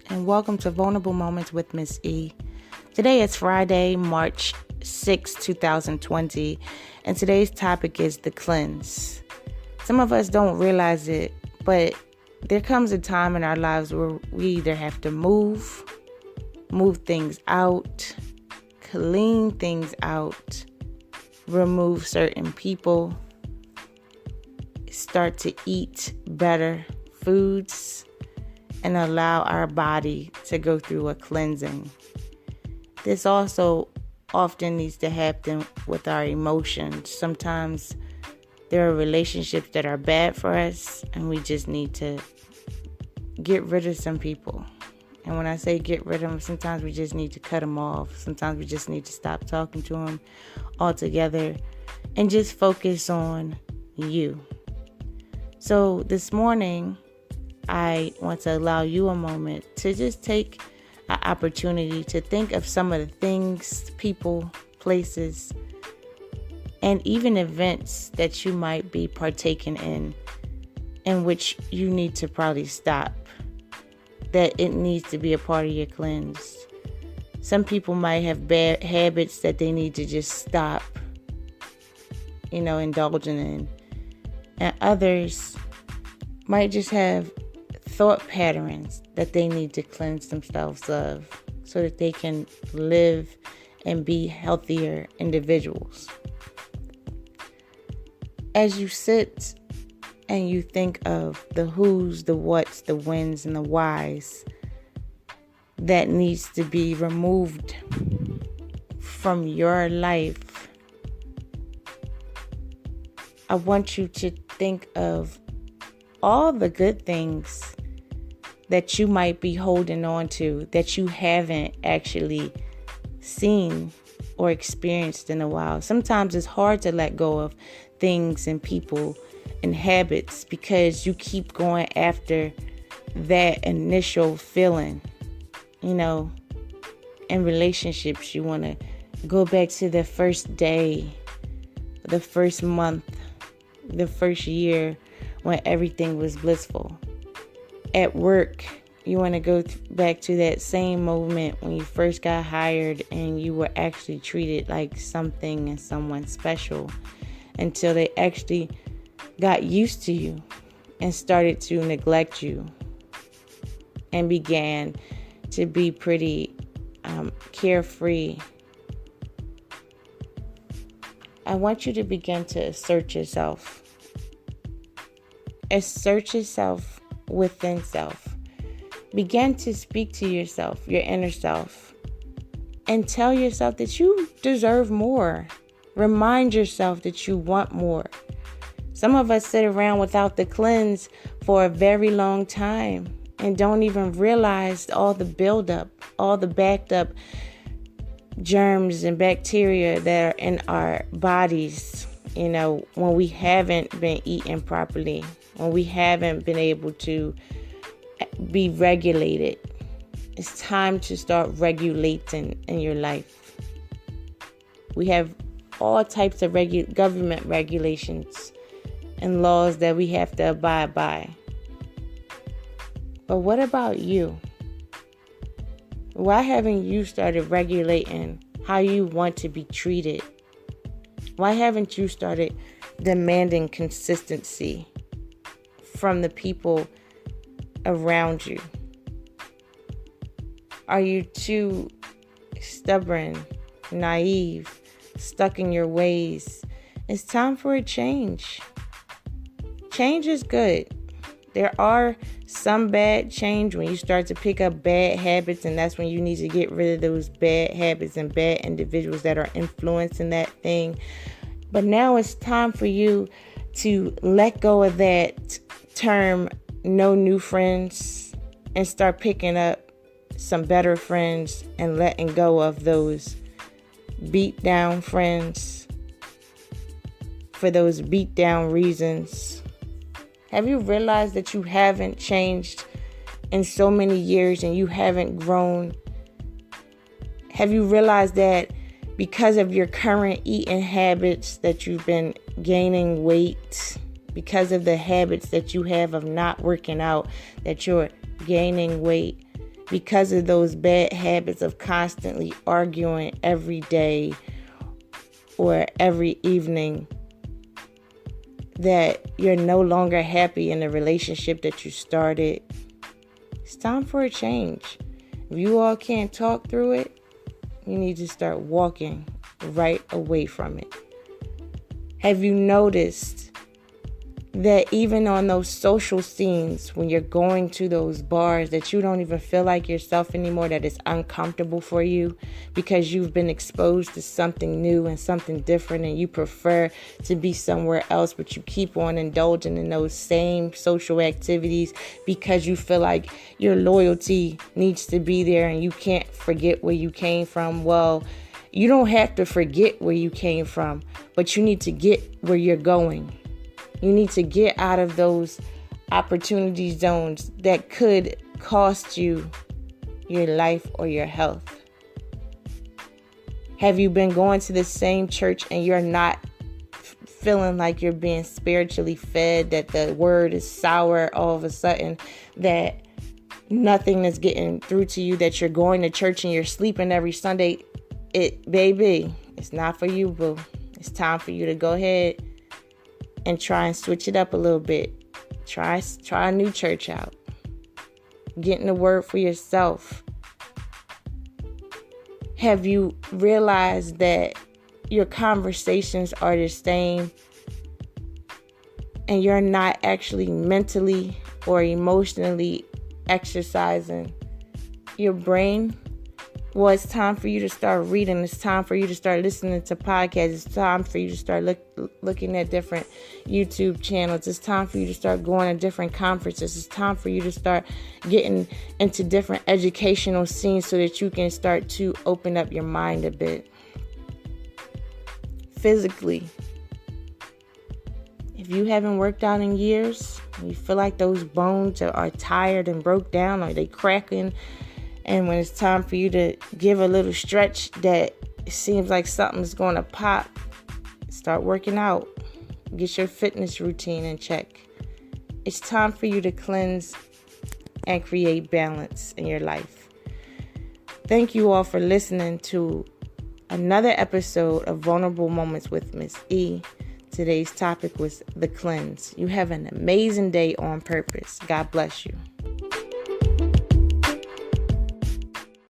and welcome to Vulnerable Moments with Miss E. Today is Friday, March 6, 2020, and today's topic is the cleanse. Some of us don't realize it, but there comes a time in our lives where we either have to move things out, clean things out, remove certain people, start to eat better foods, and allow our body to go through a cleansing. This also often needs to happen with our emotions. Sometimes there are relationships that are bad for us, and we just need to get rid of some people. And when I say get rid of them, sometimes we just need to cut them off. Sometimes we just need to stop talking to them altogether and just focus on you. So this morning, I want to allow you a moment to just take an opportunity to think of some of the things, people, places, and even events that you might be partaking in which you need to probably stop, that it needs to be a part of your cleanse. Some people might have bad habits that they need to just stop, indulging in. And others might just have thought patterns that they need to cleanse themselves of so that they can live and be healthier individuals. As you sit and you think of the who's, the what's, the whens, and the whys that needs to be removed from your life, I want you to think of all the good things that you might be holding on to that you haven't actually seen or experienced in a while. Sometimes it's hard to let go of things and people and habits because you keep going after that initial feeling. In relationships, you want to go back to the first day, the first month, the first year when everything was blissful. At work, you want to go back to that same moment when you first got hired and you were actually treated like something and someone special until they actually got used to you and started to neglect you and began to be pretty carefree. I want you to begin to assert yourself. Assert yourself within self. Begin to speak to yourself, your inner self, and tell yourself that you deserve more. Remind yourself that you want more. Some of us sit around without the cleanse for a very long time and don't even realize all the buildup, all the backed up germs and bacteria that are in our bodies, when we haven't been eating properly, when we haven't been able to be regulated. It's time to start regulating in your life. We have all types of government regulations and laws that we have to abide by. But what about you? Why haven't you started regulating how you want to be treated? Why haven't you started demanding consistency from the people around you? Are you too stubborn, naive, stuck in your ways? It's time for a change. Change is good. There are some bad change when you start to pick up bad habits, and that's when you need to get rid of those bad habits and bad individuals that are influencing that thing. But now it's time for you to let go of that term, no new friends, and start picking up some better friends and letting go of those beat down friends for those beat down reasons. Have you realized that you haven't changed in so many years and you haven't grown? Have you realized that because of your current eating habits that you've been gaining weight? Because of the habits that you have of not working out, that you're gaining weight? because of those bad habits of constantly arguing every day or every evening, that you're no longer happy in the relationship that you started. It's time for a change. If you all can't talk through it, you need to start walking right away from it. Have you noticed that even on those social scenes, when you're going to those bars, that you don't even feel like yourself anymore, that it's uncomfortable for you because you've been exposed to something new and something different, and you prefer to be somewhere else, but you keep on indulging in those same social activities because you feel like your loyalty needs to be there and you can't forget where you came from? Well, you don't have to forget where you came from, but you need to get where you're going. You need to get out of those opportunity zones that could cost you your life or your health. Have you been going to the same church and you're not feeling like you're being spiritually fed, that the word is sour all of a sudden, that nothing is getting through to you, that you're going to church and you're sleeping every Sunday? Baby, it's not for you, boo. It's time for you to go ahead and try and switch it up a little bit. Try a new church out. Getting the word for yourself. Have you realized that your conversations are the same and you're not actually mentally or emotionally exercising your brain? Well, it's time for you to start reading. It's time for you to start listening to podcasts. It's time for you to start looking at different YouTube channels. It's time for you to start going to different conferences. It's time for you to start getting into different educational scenes so that you can start to open up your mind a bit. Physically, if you haven't worked out in years, you feel like those bones are tired and broke down, or they cracking, and when it's time for you to give a little stretch that it seems like something's going to pop, start working out. Get your fitness routine in check. It's time for you to cleanse and create balance in your life. Thank you all for listening to another episode of Vulnerable Moments with Miss E. Today's topic was the cleanse. You have an amazing day on purpose. God bless you.